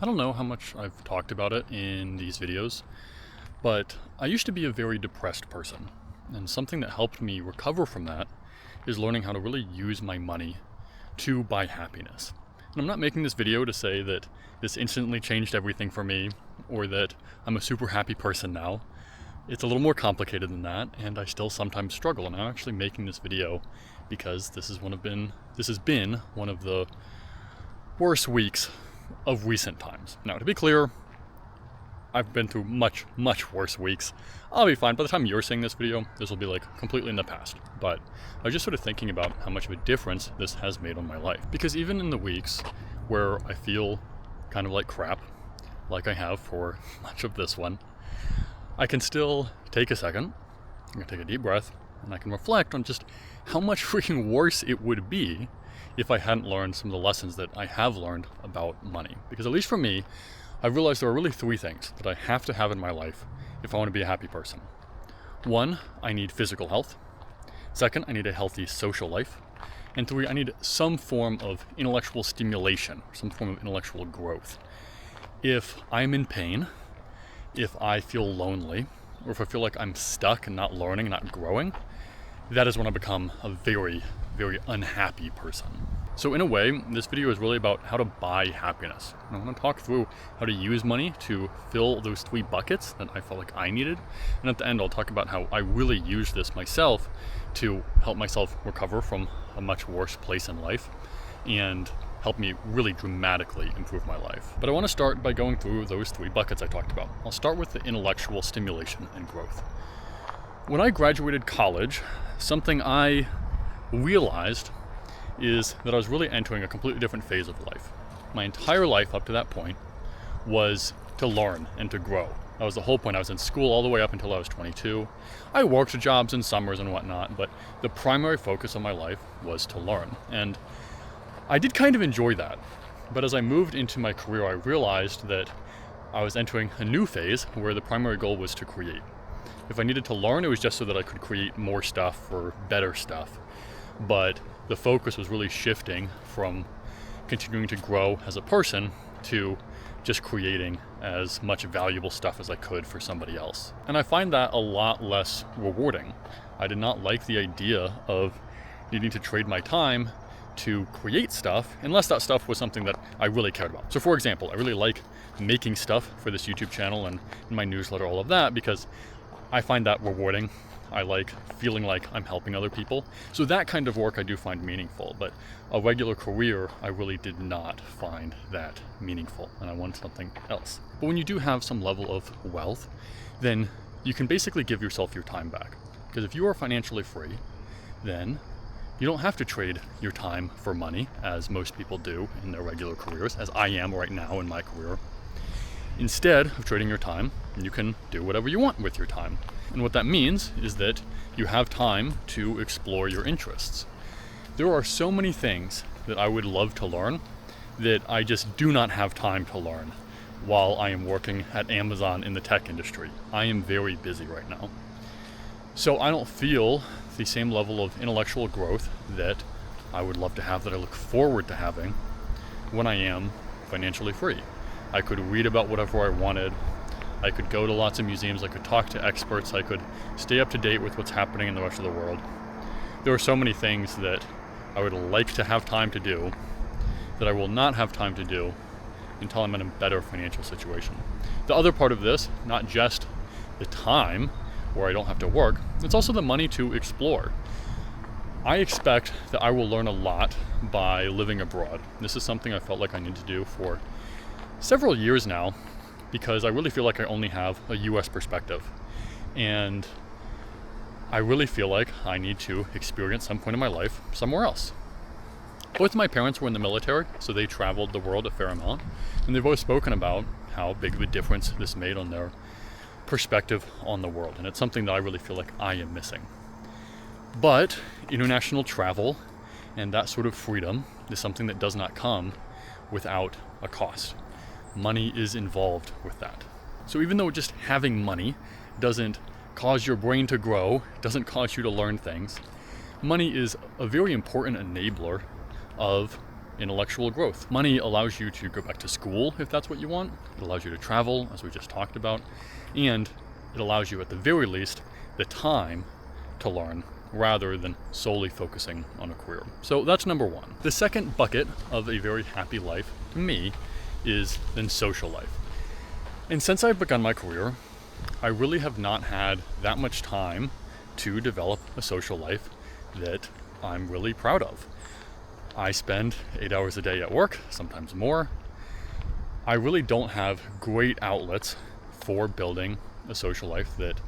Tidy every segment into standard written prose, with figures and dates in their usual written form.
I don't know how much I've talked about it in these videos, but I used to be a very depressed person. And something that helped me recover from that is learning how to really use my money to buy happiness. And I'm not making this video to say that this instantly changed everything for me or that I'm a super happy person now. It's a little more complicated than that, and I still sometimes struggle. And I'm actually making this video because this has been one of the worst weeks of recent times. Now, to be clear, I've been through much worse weeks. I'll be fine. By the time you're seeing this video, this will be like completely in the past. But I was just sort of thinking about how much of a difference this has made on my life. Because even in the weeks where I feel kind of like crap, like I have for much of this one, I can still take a second, I can take a deep breath, and I can reflect on just how much freaking worse it would be if I hadn't learned some of the lessons that I have learned about money. Because at least for me, I've realized there are really three things that I have to have in my life if I want to be a happy person. One, I need physical health. Second, I need a healthy social life. And three, I need some form of intellectual stimulation, some form of intellectual growth. If I'm in pain, if I feel lonely, or if I feel like I'm stuck and not learning, not growing, that is when I become a very unhappy person. So in a way, this video is really about how to buy happiness. And I want to talk through how to use money to fill those three buckets that I felt like I needed. And at the end, I'll talk about how I really use this myself to help myself recover from a much worse place in life and help me really dramatically improve my life. But I want to start by going through those three buckets I talked about. I'll start with the intellectual stimulation and growth. When I graduated college, something I realized is that I was really entering a completely different phase of life. My entire life up to that point was to learn and to grow. That was the whole point. I was in school all the way up until I was 22. I worked jobs in summers and whatnot, but the primary focus of my life was to learn. And I did kind of enjoy that. But as I moved into my career, I realized that I was entering a new phase where the primary goal was to create. If I needed to learn, it was just so that I could create more stuff or better stuff. But the focus was really shifting from continuing to grow as a person to just creating as much valuable stuff as I could for somebody else. And I find that a lot less rewarding. I did not like the idea of needing to trade my time to create stuff unless that stuff was something that I really cared about. So for example, I really like making stuff for this YouTube channel and my newsletter, all of that, because I find that rewarding. I like feeling like I'm helping other people. So that kind of work I do find meaningful, but a regular career, I really did not find that meaningful, and I wanted something else. But when you do have some level of wealth, then you can basically give yourself your time back. Because if you are financially free, then you don't have to trade your time for money, as most people do in their regular careers, as I am right now in my career. Instead of trading your time, you can do whatever you want with your time. And what that means is that you have time to explore your interests. There are so many things that I would love to learn that I just do not have time to learn while I am working at Amazon in the tech industry. I am very busy right now. So I don't feel the same level of intellectual growth that I would love to have, that I look forward to having when I am financially free. I could read about whatever I wanted. I could go to lots of museums. I could talk to experts. I could stay up to date with what's happening in the rest of the world. There are so many things that I would like to have time to do that I will not have time to do until I'm in a better financial situation. The other part of this, not just the time where I don't have to work, it's also the money to explore. I expect that I will learn a lot by living abroad. This is something I felt like I need to do for several years now, because I really feel like I only have a US perspective. And I really feel like I need to experience some point in my life somewhere else. Both my parents were in the military, so they traveled the world a fair amount, and they've always spoken about how big of a difference this made on their perspective on the world. And it's something that I really feel like I am missing. But international travel and that sort of freedom is something that does not come without a cost. Money is involved with that. So even though just having money doesn't cause your brain to grow, doesn't cause you to learn things, money is a very important enabler of intellectual growth. Money allows you to go back to school if that's what you want. It allows you to travel, as we just talked about, and it allows you, at the very least, the time to learn rather than solely focusing on a career. So that's number one. The second bucket of a very happy life, to me, is then social life. And since I've begun my career, I really have not had that much time to develop a social life that I'm really proud of. I spend 8 hours a day at work, sometimes more. I really don't have great outlets for building a social life that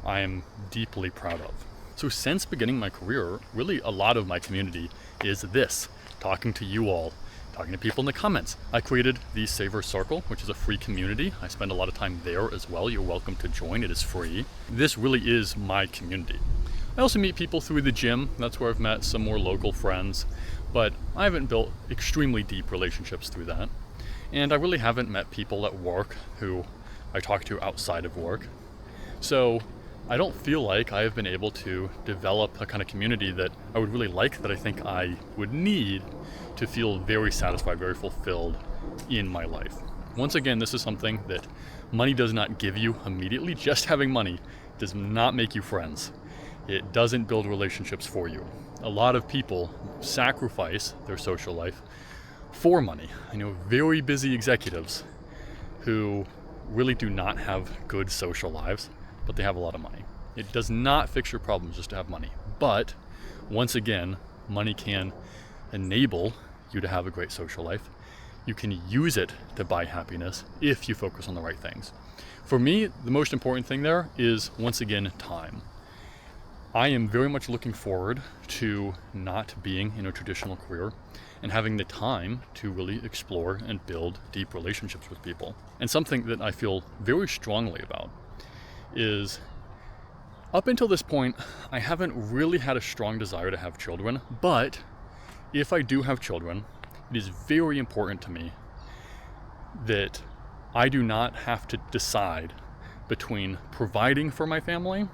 I am deeply proud of. So since beginning my career, really a lot of my community is this, talking to you all, talking to people in the comments. I created the Savor Circle, which is a free community. I spend a lot of time there as well. You're welcome to join, it is free. This really is my community. I also meet people through the gym. That's where I've met some more local friends, but I haven't built extremely deep relationships through that. And I really haven't met people at work who I talk to outside of work. So I don't feel like I have been able to develop a kind of community that I would really like, that I think I would need to feel very satisfied, very fulfilled in my life. Once again, this is something that money does not give you immediately. Just having money does not make you friends. It doesn't build relationships for you. A lot of people sacrifice their social life for money. I know very busy executives who really do not have good social lives, but they have a lot of money. It does not fix your problems just to have money. But once again, money can enable you to have a great social life. You can use it to buy happiness if you focus on the right things. For me, the most important thing there is, once again, time. I am very much looking forward to not being in a traditional career and having the time to really explore and build deep relationships with people. And something that I feel very strongly about is, up until this point, I haven't really had a strong desire to have children, but if I do have children, it is very important to me that I do not have to decide between providing for my family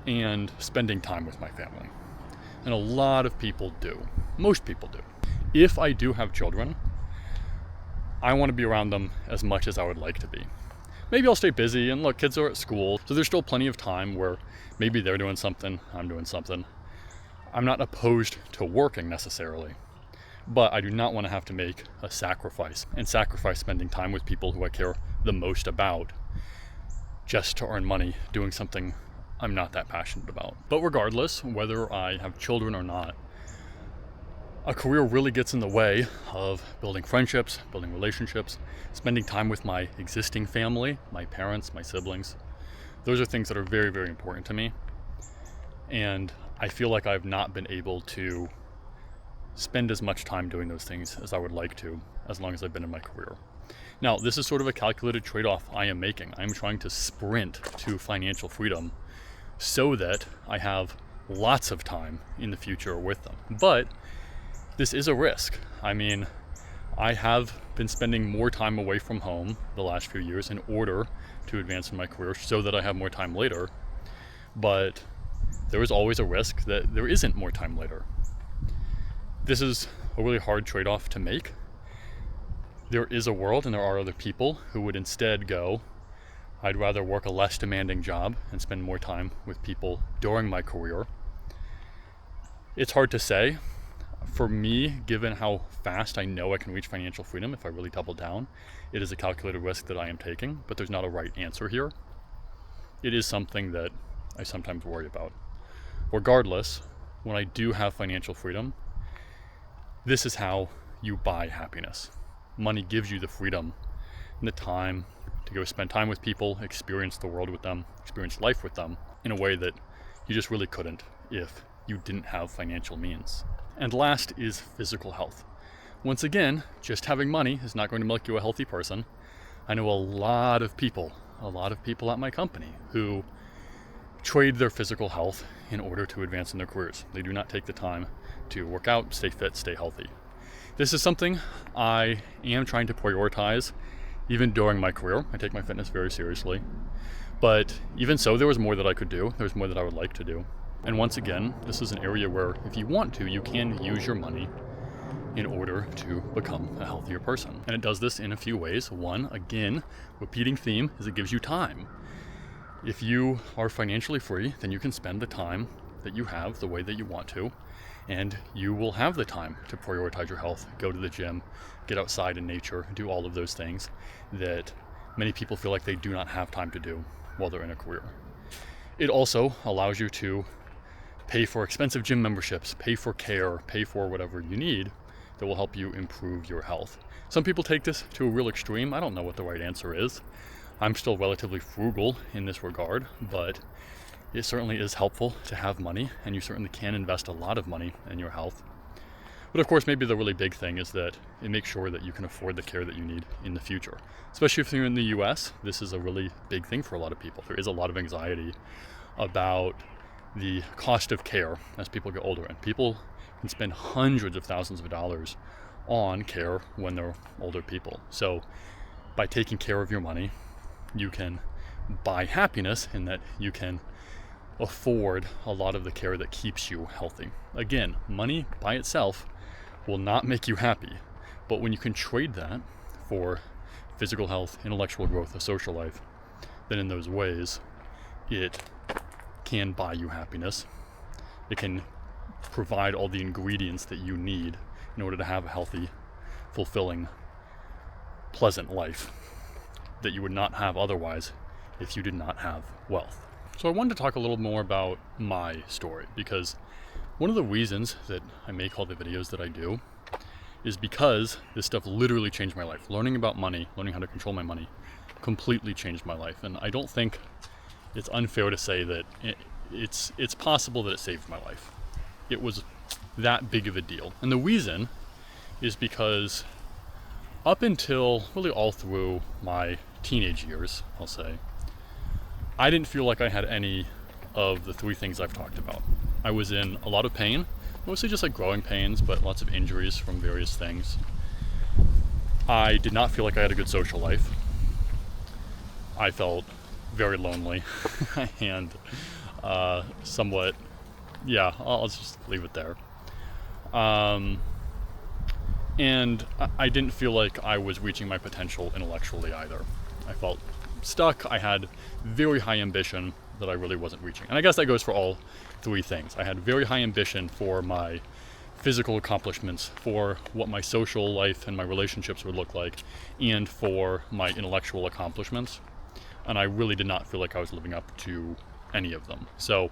and spending time with my family. And a lot of people do. Most people do. If I do have children, I want to be around them as much as I would like to be. Maybe I'll stay busy, and look, kids are at school, so there's still plenty of time where maybe they're doing something, I'm doing something. I'm not opposed to working necessarily, but I do not want to have to make a sacrifice and sacrifice spending time with people who I care the most about just to earn money doing something I'm not that passionate about. But regardless, whether I have children or not, a career really gets in the way of building friendships, building relationships, spending time with my existing family, my parents, my siblings. Those are things that are very, very important to me. And I feel like I've not been able to spend as much time doing those things as I would like to, as long as I've been in my career. Now, this is sort of a calculated trade-off I am making. I'm trying to sprint to financial freedom so that I have lots of time in the future with them. But this is a risk. I mean, I have been spending more time away from home the last few years in order to advance in my career so that I have more time later. But there is always a risk that there isn't more time later. This is a really hard trade-off to make. There is a world, and there are other people who would instead go, I'd rather work a less demanding job and spend more time with people during my career. It's hard to say. For me, given how fast I know I can reach financial freedom if I really double down, it is a calculated risk that I am taking, but there's not a right answer here. It is something that I sometimes worry about. Regardless, when I do have financial freedom, this is how you buy happiness. Money gives you the freedom and the time to go spend time with people, experience the world with them, experience life with them in a way that you just really couldn't if you didn't have financial means. And last is physical health. Once again, just having money is not going to make you a healthy person. I know a lot of people at my company who trade their physical health in order to advance in their careers. They do not take the time to work out, stay fit, stay healthy. This is something I am trying to prioritize even during my career. I take my fitness very seriously. But even so, there was more that I could do. There's more that I would like to do. And once again, this is an area where if you want to, you can use your money in order to become a healthier person. And it does this in a few ways. One, again, repeating theme, is it gives you time. If you are financially free, then you can spend the time that you have the way that you want to, and you will have the time to prioritize your health, go to the gym, get outside in nature, do all of those things that many people feel like they do not have time to do while they're in a career. It also allows you to pay for expensive gym memberships, pay for care, pay for whatever you need that will help you improve your health. Some people take this to a real extreme. I don't know what the right answer is. I'm still relatively frugal in this regard, but it certainly is helpful to have money, and you certainly can invest a lot of money in your health. But of course, maybe the really big thing is that it makes sure that you can afford the care that you need in the future. Especially if you're in the US, this is a really big thing for a lot of people. There is a lot of anxiety about the cost of care as people get older, and people can spend hundreds of thousands of dollars on care when they're older people. So by taking care of your money, you can buy happiness in that you can afford a lot of the care that keeps you healthy. Again, money by itself will not make you happy, but when you can trade that for physical health, intellectual growth, a social life, then in those ways it can buy you happiness. It can provide all the ingredients that you need in order to have a healthy, fulfilling, pleasant life that you would not have otherwise if you did not have wealth. So I wanted to talk a little more about my story, because one of the reasons that I make all the videos that I do is because this stuff literally changed my life. Learning about money, learning how to control my money, completely changed my life. And I don't think it's unfair to say that it's possible that it saved my life. It was that big of a deal. And the reason is because up until really all through my teenage years, I'll say, I didn't feel like I had any of the three things I've talked about. I was in a lot of pain, mostly just like growing pains, but lots of injuries from various things. I did not feel like I had a good social life. I felt very lonely and somewhat, yeah, I'll just leave it there. And I didn't feel like I was reaching my potential intellectually either. I felt stuck. I had very high ambition that I really wasn't reaching. And I guess that goes for all three things. I had very high ambition for my physical accomplishments, for what my social life and my relationships would look like, and for my intellectual accomplishments. And I really did not feel like I was living up to any of them. So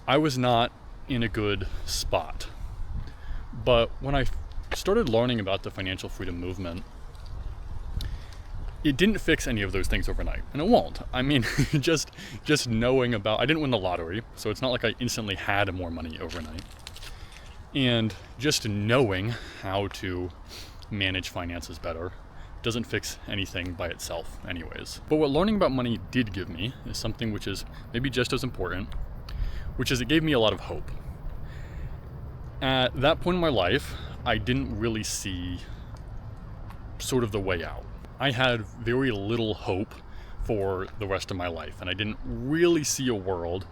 I was not in a good spot. But when I started learning about the financial freedom movement, it didn't fix any of those things overnight, and it won't. I mean, just knowing about, I didn't win the lottery, so it's not like I instantly had more money overnight. And just knowing how to manage finances better doesn't fix anything by itself anyways. But what learning about money did give me is something which is maybe just as important, which is it gave me a lot of hope. At that point in my life, I didn't really see sort of the way out. I had very little hope for the rest of my life, and I didn't really see a world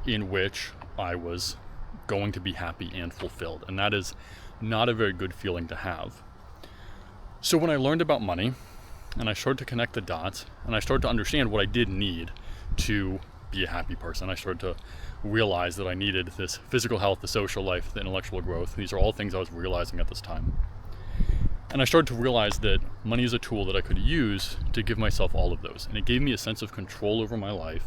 in which I was going to be happy and fulfilled, and that is not a very good feeling to have. So when I learned about money, and I started to connect the dots, and I started to understand what I did need to be a happy person, I started to realize that I needed this physical health, the social life, the intellectual growth. These are all things I was realizing at this time. And I started to realize that money is a tool that I could use to give myself all of those. And it gave me a sense of control over my life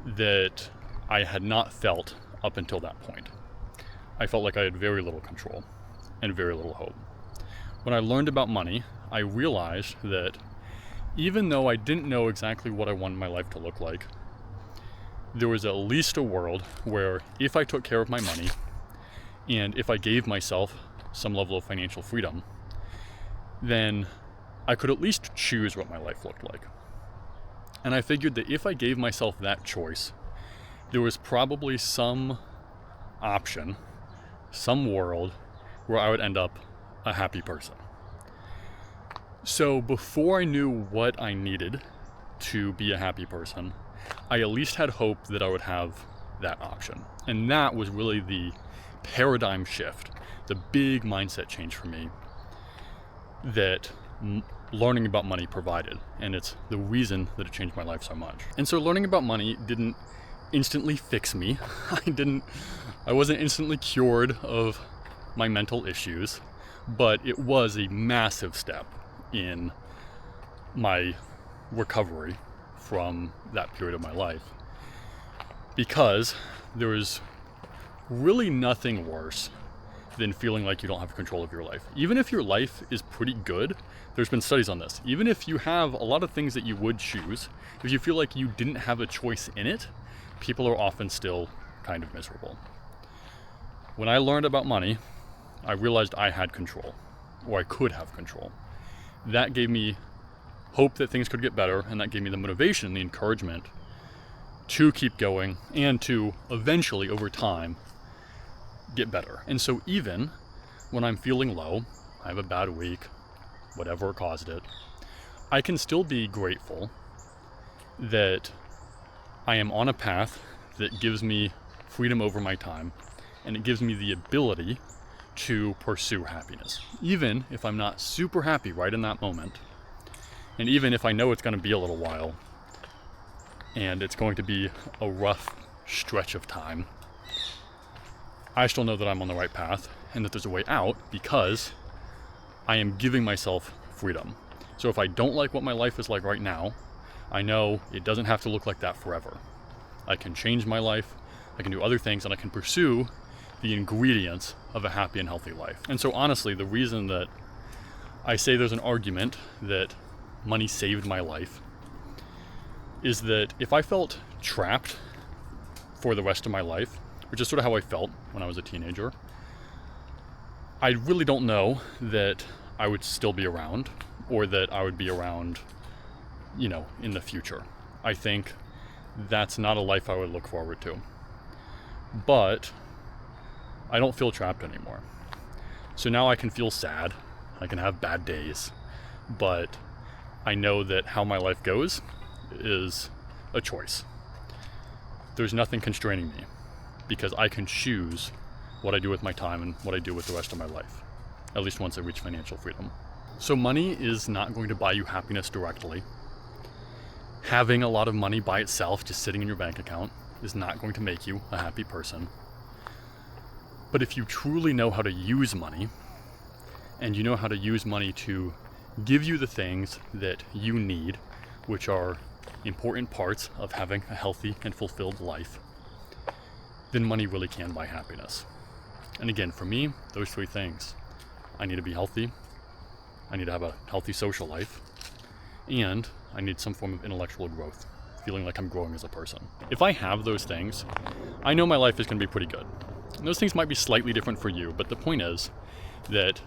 that I had not felt up until that point. I felt like I had very little control and very little hope. When I learned about money, I realized that even though I didn't know exactly what I wanted my life to look like, there was at least a world where if I took care of my money and if I gave myself some level of financial freedom, then I could at least choose what my life looked like. And I figured that if I gave myself that choice, there was probably some option, some world where I would end up a happy person. So before I knew what I needed to be a happy person, I at least had hope that I would have that option. And that was really the paradigm shift, the big mindset change for me that learning about money provided. And it's the reason that it changed my life so much. And so learning about money didn't instantly fix me. I wasn't instantly cured of my mental issues, but it was a massive step in my recovery from that period of my life, because there was really nothing worse than feeling like you don't have control of your life. Even if your life is pretty good, there's been studies on this. Even if you have a lot of things that you would choose, if you feel like you didn't have a choice in it, people are often still kind of miserable. When I learned about money, I realized I had control, or I could have control. That gave me hope that things could get better, and that gave me the motivation, the encouragement to keep going and to eventually, over time, get better. And so even when I'm feeling low, I have a bad week, whatever caused it, I can still be grateful that I am on a path that gives me freedom over my time, and it gives me the ability to pursue happiness. Even if I'm not super happy right in that moment, and even if I know it's going to be a little while, and it's going to be a rough stretch of time, I still know that I'm on the right path and that there's a way out, because I am giving myself freedom. So if I don't like what my life is like right now, I know it doesn't have to look like that forever. I can change my life, I can do other things, and I can pursue the ingredients of a happy and healthy life. And so honestly, the reason that I say there's an argument that money saved my life is that if I felt trapped for the rest of my life, which is sort of how I felt when I was a teenager, I really don't know that I would still be around, or that I would be around, in the future. I think that's not a life I would look forward to. But I don't feel trapped anymore. So now I can feel sad, I can have bad days, but I know that how my life goes is a choice. There's nothing constraining me, because I can choose what I do with my time and what I do with the rest of my life, at least once I reach financial freedom. So money is not going to buy you happiness directly. Having a lot of money by itself, just sitting in your bank account, is not going to make you a happy person. But if you truly know how to use money, and you know how to use money to give you the things that you need, which are important parts of having a healthy and fulfilled life, then money really can buy happiness. And again, for me, those three things. I need to be healthy, I need to have a healthy social life, and I need some form of intellectual growth, feeling like I'm growing as a person. If I have those things, I know my life is going to be pretty good. And those things might be slightly different for you, but the point is that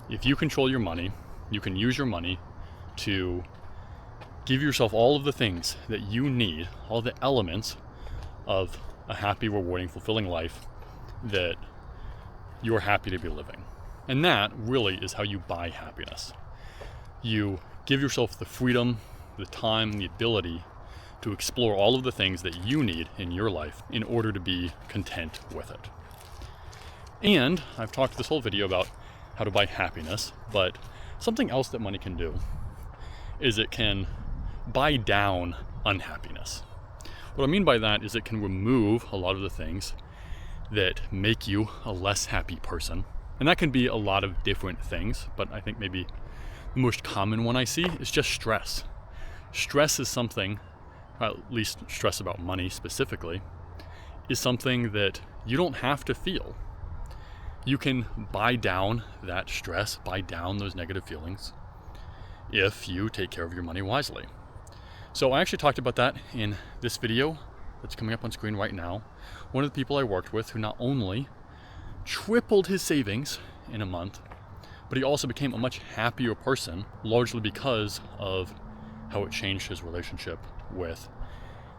if you control your money, you can use your money to give yourself all of the things that you need, all the elements of a happy, rewarding, fulfilling life that you're happy to be living. And that really is how you buy happiness. You give yourself the freedom, the time, the ability to explore all of the things that you need in your life in order to be content with it. And I've talked this whole video about how to buy happiness, but something else that money can do is it can buy down unhappiness. What I mean by that is it can remove a lot of the things that make you a less happy person. And that can be a lot of different things, but I think maybe the most common one I see is just stress. Stress is something, or at least stress about money specifically, is something that you don't have to feel. You can buy down that stress, buy down those negative feelings, if you take care of your money wisely. So I actually talked about that in this video that's coming up on screen right now. One of the people I worked with who not only tripled his savings in a month, but he also became a much happier person, largely because of how it changed his relationship with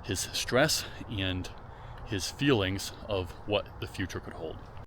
his stress and his feelings of what the future could hold.